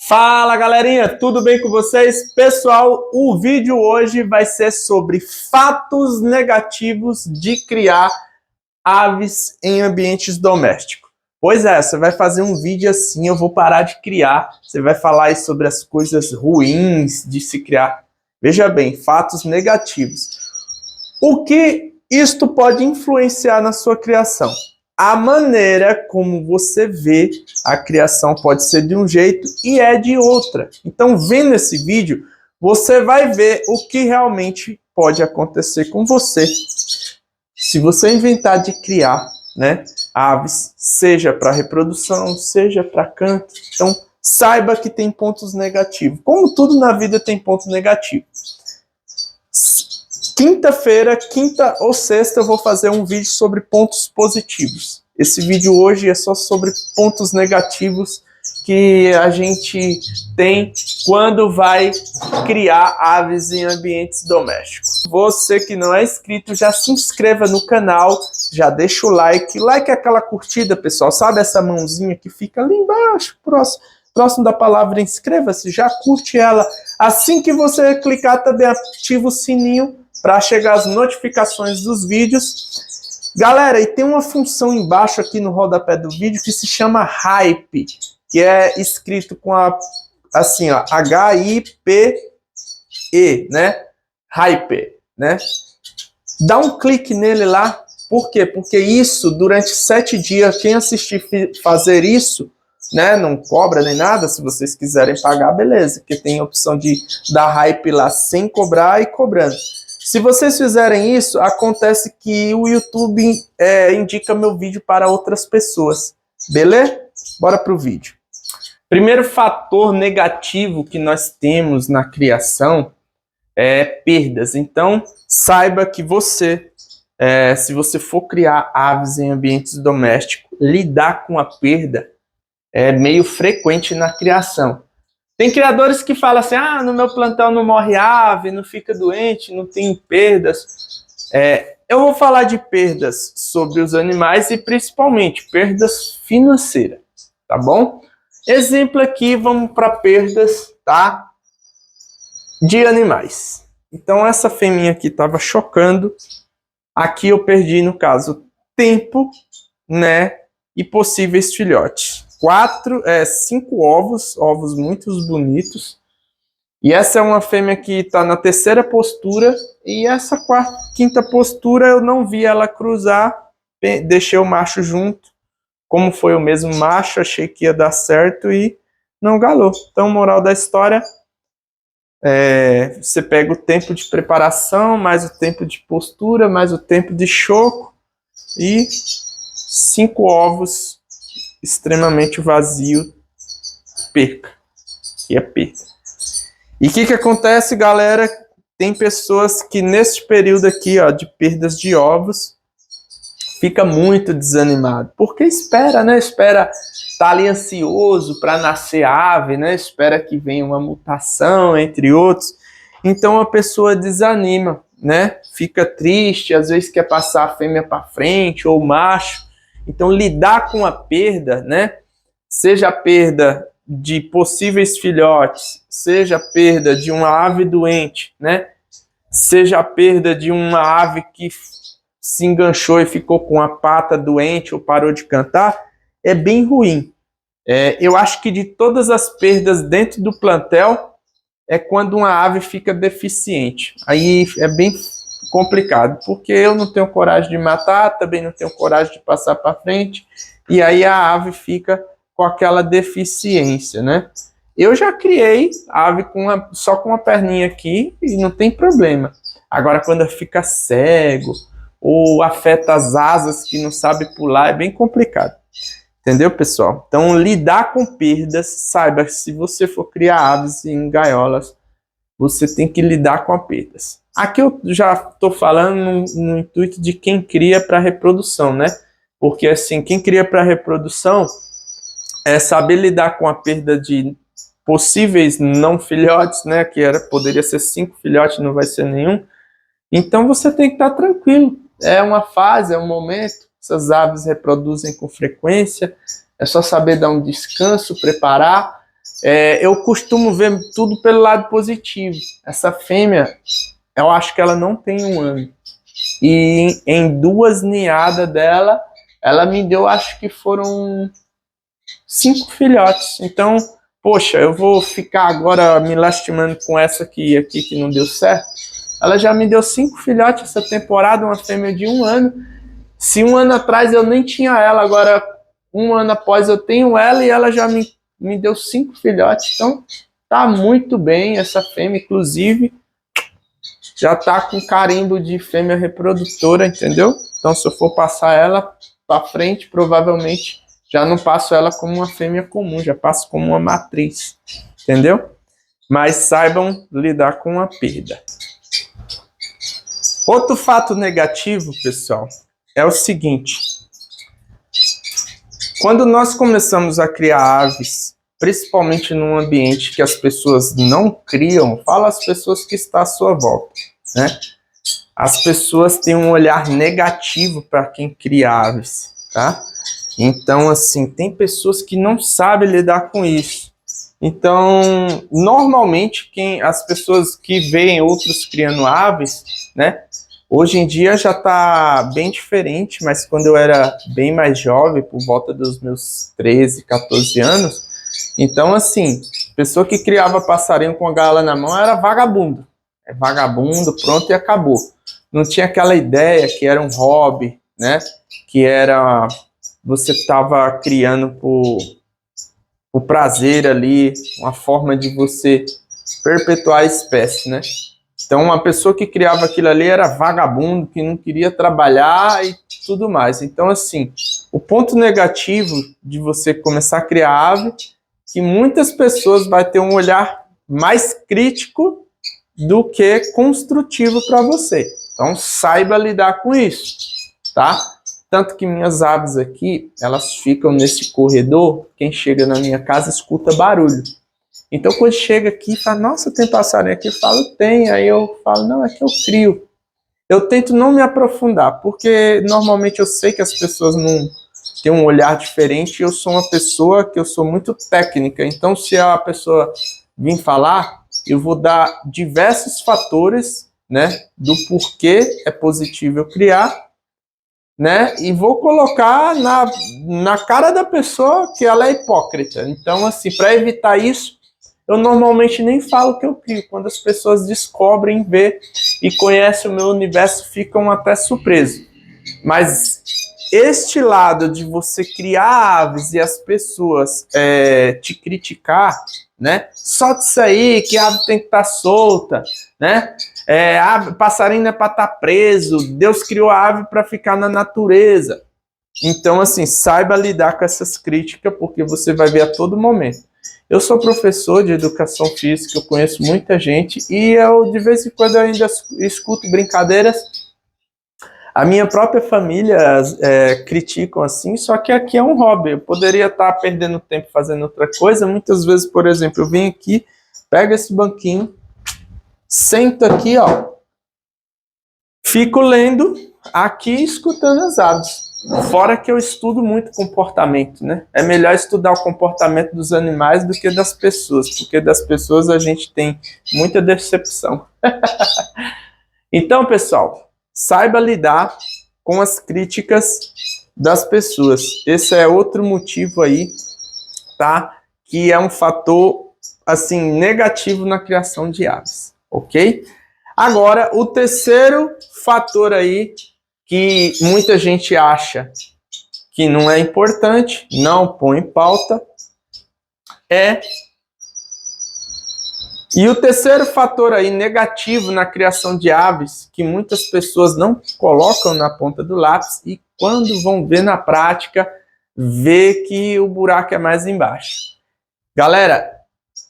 Fala galerinha, tudo bem com vocês? Pessoal, o vídeo hoje vai ser sobre fatos negativos de criar aves em ambientes domésticos. Pois é, você vai fazer um vídeo assim, eu vou parar de criar, você vai falar aí sobre as coisas ruins de se criar. Veja bem, fatos negativos. O que isto pode influenciar na sua criação? A maneira como você vê a criação pode ser de um jeito e é de outra. Então, vendo esse vídeo, você vai ver o que realmente pode acontecer com você. Se você inventar de criar, aves, seja para reprodução, seja para canto, então saiba que tem pontos negativos. Como tudo na vida tem pontos negativos. Quinta-feira, quinta ou sexta, eu vou fazer um vídeo sobre pontos positivos. Esse vídeo hoje é só sobre pontos negativos que a gente tem quando vai criar aves em ambientes domésticos. Você que não é inscrito, já se inscreva no canal, já deixa o like. Like é aquela curtida, pessoal. Sabe essa mãozinha que fica ali embaixo, próximo da palavra inscreva-se, já curte ela. Assim que você clicar, também ativa o sininho para chegar as notificações dos vídeos. Galera, e tem uma função embaixo aqui no rodapé do vídeo que se chama Hype, que é escrito com assim, ó, H-I-P-E, né? Hype, né? Dá um clique nele lá. Por quê? Porque isso, durante 7 dias, quem assistir fazer isso, né, não cobra nem nada. Se vocês quiserem pagar, beleza, porque tem a opção de dar Hype lá sem cobrar e cobrando. Se vocês fizerem isso, acontece que o YouTube indica meu vídeo para outras pessoas. Beleza? Bora pro vídeo. Primeiro fator negativo que nós temos na criação é perdas. Então, saiba que você, se você for criar aves em ambientes domésticos, lidar com a perda é meio frequente na criação. Tem criadores que falam assim, no meu plantel não morre ave, não fica doente, não tem perdas. Eu vou falar de perdas sobre os animais e principalmente perdas financeiras, tá bom? Exemplo aqui, vamos para perdas, tá? De animais. Então essa fêmea aqui estava chocando. Aqui eu perdi, no caso, tempo, né? E possíveis filhotes. 5 ovos muito bonitos. E essa é uma fêmea que está na terceira postura. E essa quinta postura eu não vi ela cruzar. Deixei o macho junto. Como foi o mesmo macho, achei que ia dar certo e não galou. Então, moral da história, você pega o tempo de preparação, mais o tempo de postura, mais o tempo de choco. E 5 ovos extremamente vazio, perca. E é perda. E o que acontece, galera? Tem pessoas que nesse período aqui, ó, de perdas de ovos, fica muito desanimado. Porque espera, né? Espera tá ali ansioso para nascer ave, né? Espera que venha uma mutação, entre outros. Então a pessoa desanima, né? Fica triste, às vezes quer passar a fêmea para frente ou o macho. Então, lidar com a perda, né? Seja a perda de possíveis filhotes, seja a perda de uma ave doente, né? Seja a perda de uma ave que se enganchou e ficou com a pata doente ou parou de cantar, é bem ruim. Eu acho que de todas as perdas dentro do plantel, é quando uma ave fica deficiente. Aí é bem complicado, porque eu não tenho coragem de matar, também não tenho coragem de passar para frente, e aí a ave fica com aquela deficiência, né? Eu já criei ave só com uma perninha aqui e não tem problema. Agora, quando fica cego ou afeta as asas que não sabe pular, é bem complicado. Entendeu, pessoal? Então, lidar com perdas, saiba que se você for criar aves em gaiolas, você tem que lidar com as perdas. Aqui eu já estou falando no intuito de quem cria para reprodução, né? Porque assim, quem cria para reprodução é saber lidar com a perda de possíveis não filhotes, né? Que poderia ser 5 filhotes, não vai ser nenhum. Então você tem que estar tranquilo. É uma fase, é um momento. Essas aves reproduzem com frequência. É só saber dar um descanso, preparar. Eu costumo ver tudo pelo lado positivo. Essa fêmea, eu acho que ela não tem 1 ano. E em 2 ninhadas dela, ela me deu, acho que foram 5 filhotes. Então, poxa, eu vou ficar agora me lastimando com essa aqui que não deu certo. Ela já me deu 5 filhotes essa temporada, uma fêmea de 1 ano. Se 1 ano atrás eu nem tinha ela, agora 1 ano após eu tenho ela e ela já me deu 5 filhotes. Então, tá muito bem essa fêmea, inclusive já tá com carimbo de fêmea reprodutora, entendeu? Então, se eu for passar ela para frente, provavelmente já não passo ela como uma fêmea comum, já passo como uma matriz, entendeu? Mas saibam lidar com a perda. Outro fato negativo, pessoal, é o seguinte: quando nós começamos a criar aves, principalmente num ambiente que as pessoas não criam, fala as pessoas que estão à sua volta, né? As pessoas têm um olhar negativo para quem cria aves, tá? Então, assim, tem pessoas que não sabem lidar com isso. Então, normalmente, as pessoas que veem outros criando aves, né? Hoje em dia já está bem diferente, mas quando eu era bem mais jovem, por volta dos meus 13, 14 anos, então, assim, pessoa que criava passarinho com a gaiola na mão era vagabundo. É vagabundo, pronto, e acabou. Não tinha aquela ideia que era um hobby, né? Que era você estava criando por prazer ali, uma forma de você perpetuar a espécie, né? Então, uma pessoa que criava aquilo ali era vagabundo, que não queria trabalhar e tudo mais. Então, assim, o ponto negativo de você começar a criar ave, que muitas pessoas vão ter um olhar mais crítico do que construtivo para você. Então, saiba lidar com isso, tá? Tanto que minhas aves aqui, elas ficam nesse corredor, quem chega na minha casa escuta barulho. Então, quando chega aqui e fala, nossa, tem passarinho aqui? Eu falo, tem. Aí eu falo, não, é que eu crio. Eu tento não me aprofundar, porque normalmente eu sei que as pessoas não têm um olhar diferente. Eu sou uma pessoa que eu sou muito técnica. Então, se a pessoa vir falar, eu vou dar diversos fatores, né, do porquê é positivo eu criar, né, e vou colocar na cara da pessoa que ela é hipócrita. Então, assim, para evitar isso, eu normalmente nem falo que eu crio. Quando as pessoas descobrem, vê e conhecem o meu universo, ficam até surpresos. Mas este lado de você criar aves e as pessoas te criticar, né? Só disso aí, que a ave tem que estar solta, né? Passarinho não é para estar preso, Deus criou a ave para ficar na natureza. Então, assim, saiba lidar com essas críticas, porque você vai ver a todo momento. Eu sou professor de educação física, eu conheço muita gente e eu, de vez em quando, eu ainda escuto brincadeiras. A minha própria família criticam assim, só que aqui é um hobby. Eu poderia estar perdendo tempo fazendo outra coisa. Muitas vezes, por exemplo, eu venho aqui, pego esse banquinho, sento aqui, ó, fico lendo aqui, escutando as aves. Fora que eu estudo muito comportamento, né? É melhor estudar o comportamento dos animais do que das pessoas, porque das pessoas a gente tem muita decepção. Então, pessoal, saiba lidar com as críticas das pessoas. Esse é outro motivo aí, tá? Que é um fator, assim, negativo na criação de aves, ok? Agora, o terceiro fator aí que muita gente acha que não é importante, não põe em pauta, E o terceiro fator aí negativo na criação de aves, que muitas pessoas não colocam na ponta do lápis e quando vão ver na prática, vê que o buraco é mais embaixo. Galera,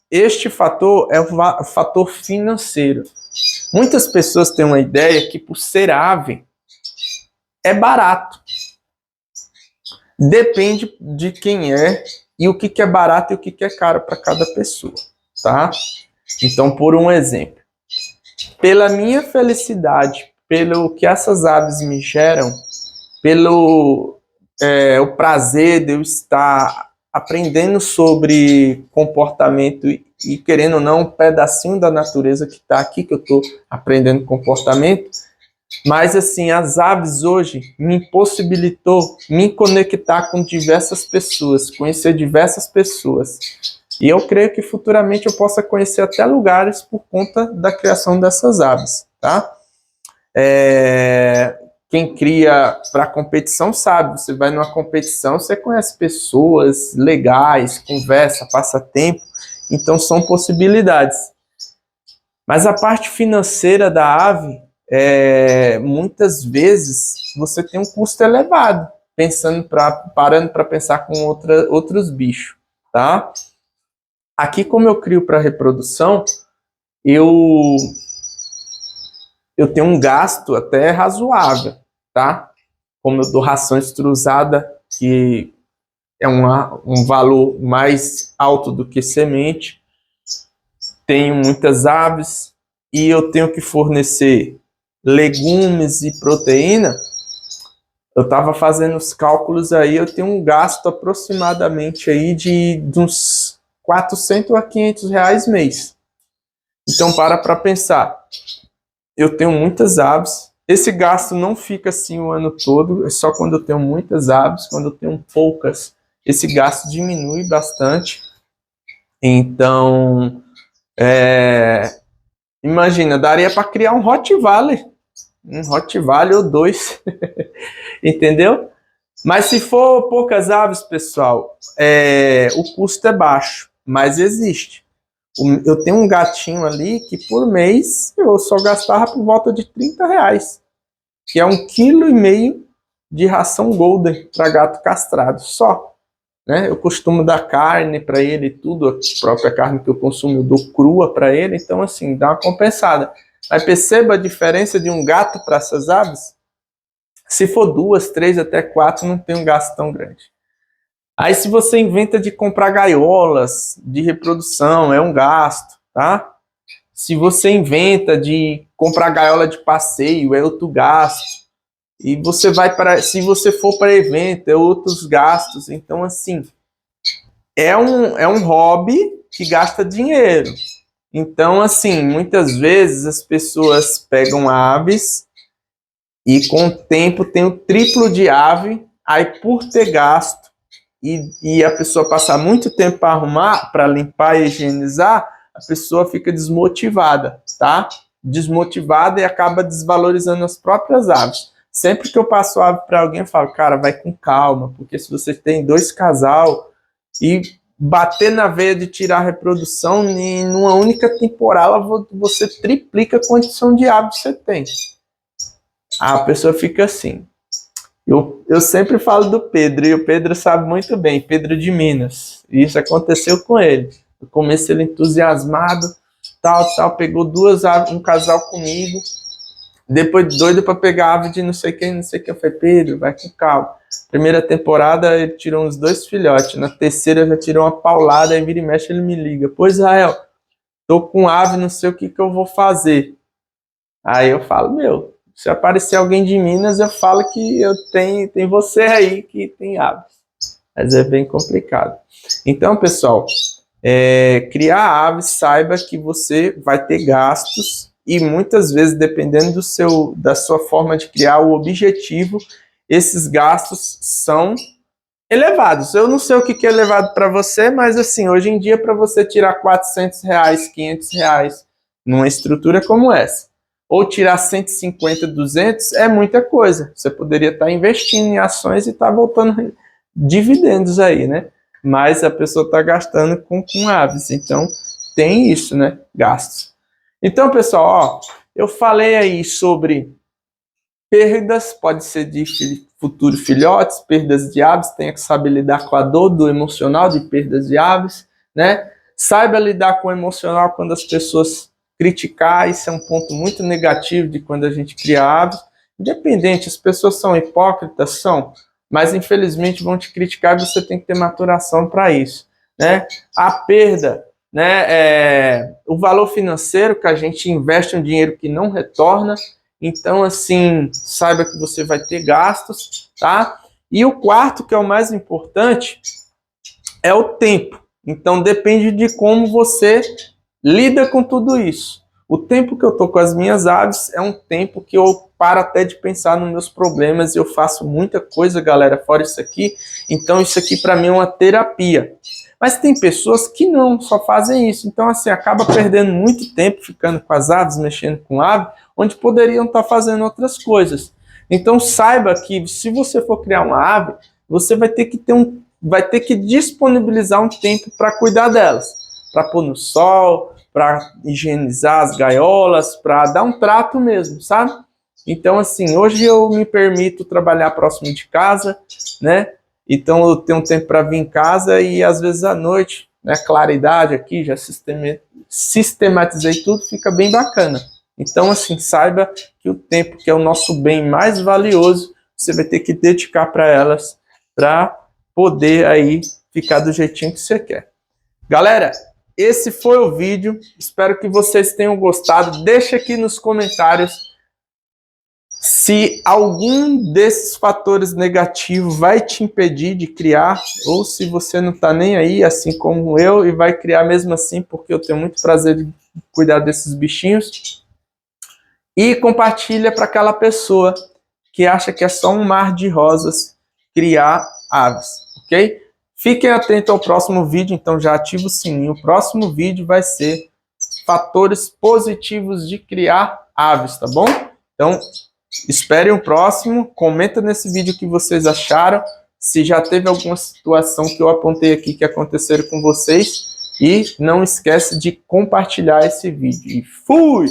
este fator é o fator financeiro. Muitas pessoas têm uma ideia que por ser ave é barato. Depende de quem é e o que é barato e o que é caro para cada pessoa, tá? Então, por um exemplo, pela minha felicidade, pelo que essas aves me geram, pelo o prazer de eu estar aprendendo sobre comportamento e querendo ou não, um pedacinho da natureza que está aqui, que eu estou aprendendo comportamento. Mas, assim, as aves hoje me impossibilitou me conectar com diversas pessoas, conhecer diversas pessoas. E eu creio que futuramente eu possa conhecer até lugares por conta da criação dessas aves, tá? Quem cria para competição sabe, você vai numa competição, você conhece pessoas legais, conversa, passa tempo, então são possibilidades. Mas a parte financeira da ave, muitas vezes você tem um custo elevado, parando para pensar com outros bichos, tá? Aqui, como eu crio para reprodução, eu tenho um gasto até razoável, tá? Como eu dou ração extrusada, que é um valor mais alto do que semente, tenho muitas aves e eu tenho que fornecer legumes e proteína. Eu estava fazendo os cálculos aí, eu tenho um gasto aproximadamente aí de uns 400 a 500 reais mês. Então, para pensar, eu tenho muitas aves, esse gasto não fica assim o ano todo, é só quando eu tenho muitas aves, quando eu tenho poucas, esse gasto diminui bastante. Então, imagina, daria para criar um Rottweiler ou dois, entendeu? Mas se for poucas aves, pessoal, o custo é baixo, mas existe. Eu tenho um gatinho ali que por mês eu só gastava por volta de 30 reais, que é 1,5 kg de ração Golden para gato castrado, só. Né? Eu costumo dar carne para ele, tudo, a própria carne que eu consumo eu dou crua para ele, então assim, dá uma compensada. Mas perceba a diferença de um gato para essas aves? Se for 2, 3, até 4, não tem um gasto tão grande. Aí se você inventa de comprar gaiolas de reprodução, é um gasto, tá? Se você inventa de comprar gaiola de passeio, é outro gasto. E você se você for para evento, é outros gastos. Então, assim, é um hobby que gasta dinheiro. Então, assim, muitas vezes as pessoas pegam aves e com o tempo tem o triplo de ave, aí por ter gasto e a pessoa passar muito tempo para arrumar, para limpar e higienizar, a pessoa fica desmotivada, tá? Desmotivada e acaba desvalorizando as próprias aves. Sempre que eu passo ave para alguém, eu falo, cara, vai com calma, porque se você tem 2 casal e bater na veia de tirar a reprodução, em uma única temporada você triplica a condição de ave que você tem. A pessoa fica assim. Eu sempre falo do Pedro, e o Pedro sabe muito bem, Pedro de Minas. E isso aconteceu com ele. No começo ele entusiasmado, tal, pegou 2 aves, um casal comigo, depois doido para pegar ave de não sei quem. Eu falei, Pedro, vai com calma. Primeira temporada ele tirou uns 2 filhotes, na terceira já tirou uma paulada, aí vira e mexe ele me liga. Pô, Israel, tô com ave, não sei o que eu vou fazer. Aí eu falo, se aparecer alguém de Minas, eu falo que tem você aí que tem aves. Mas é bem complicado. Então, pessoal, criar aves, saiba que você vai ter gastos e muitas vezes, dependendo da sua forma de criar o objetivo, esses gastos são elevados. Eu não sei o que é elevado para você, mas assim, hoje em dia, para você tirar 400 reais, 500 reais numa estrutura como essa, ou tirar 150, 200, é muita coisa. Você poderia estar investindo em ações e estar voltando dividendos aí, né? Mas a pessoa está gastando com aves. Então, tem isso, né? Gastos. Então, pessoal, eu falei aí sobre perdas, pode ser de futuros filhotes, perdas de aves, tenha que saber lidar com a dor do emocional de perdas de aves, né? Saiba lidar com o emocional quando as pessoas criticar, isso é um ponto muito negativo de quando a gente cria aves. Independente, as pessoas são hipócritas, mas infelizmente vão te criticar e você tem que ter maturação para isso, né? A perda, né? O valor financeiro que a gente investe um dinheiro que não retorna. Então, assim, saiba que você vai ter gastos, tá? E o quarto, que é o mais importante, é o tempo. Então depende de como você lida com tudo isso. O tempo que eu tô com as minhas aves é um tempo que eu paro até de pensar nos meus problemas. Eu faço muita coisa, galera, fora isso aqui. Então isso aqui para mim é uma terapia. Mas tem pessoas que não, só fazem isso. Então assim, acaba perdendo muito tempo ficando com as aves, mexendo com ave, onde poderiam estar fazendo outras coisas. Então saiba que se você for criar uma ave, você vai ter que disponibilizar um tempo para cuidar delas, para pôr no sol, para higienizar as gaiolas, para dar um trato mesmo, sabe? Então, assim, hoje eu me permito trabalhar próximo de casa, né? Então eu tenho tempo para vir em casa e às vezes à noite, né? Claridade aqui, já sistematizei tudo, fica bem bacana. Então, assim, saiba que o tempo, que é o nosso bem mais valioso, você vai ter que dedicar para elas, para poder aí ficar do jeitinho que você quer. Galera, esse foi o vídeo, espero que vocês tenham gostado. Deixa aqui nos comentários se algum desses fatores negativos vai te impedir de criar, ou se você não está nem aí, assim como eu, e vai criar mesmo assim, porque eu tenho muito prazer de cuidar desses bichinhos. E compartilha para aquela pessoa que acha que é só um mar de rosas criar aves, ok? Fiquem atentos ao próximo vídeo, então já ativa o sininho. O próximo vídeo vai ser fatores positivos de criar aves, tá bom? Então, esperem o próximo. Comenta nesse vídeo o que vocês acharam. Se já teve alguma situação que eu apontei aqui que aconteceram com vocês. E não esquece de compartilhar esse vídeo. E fui!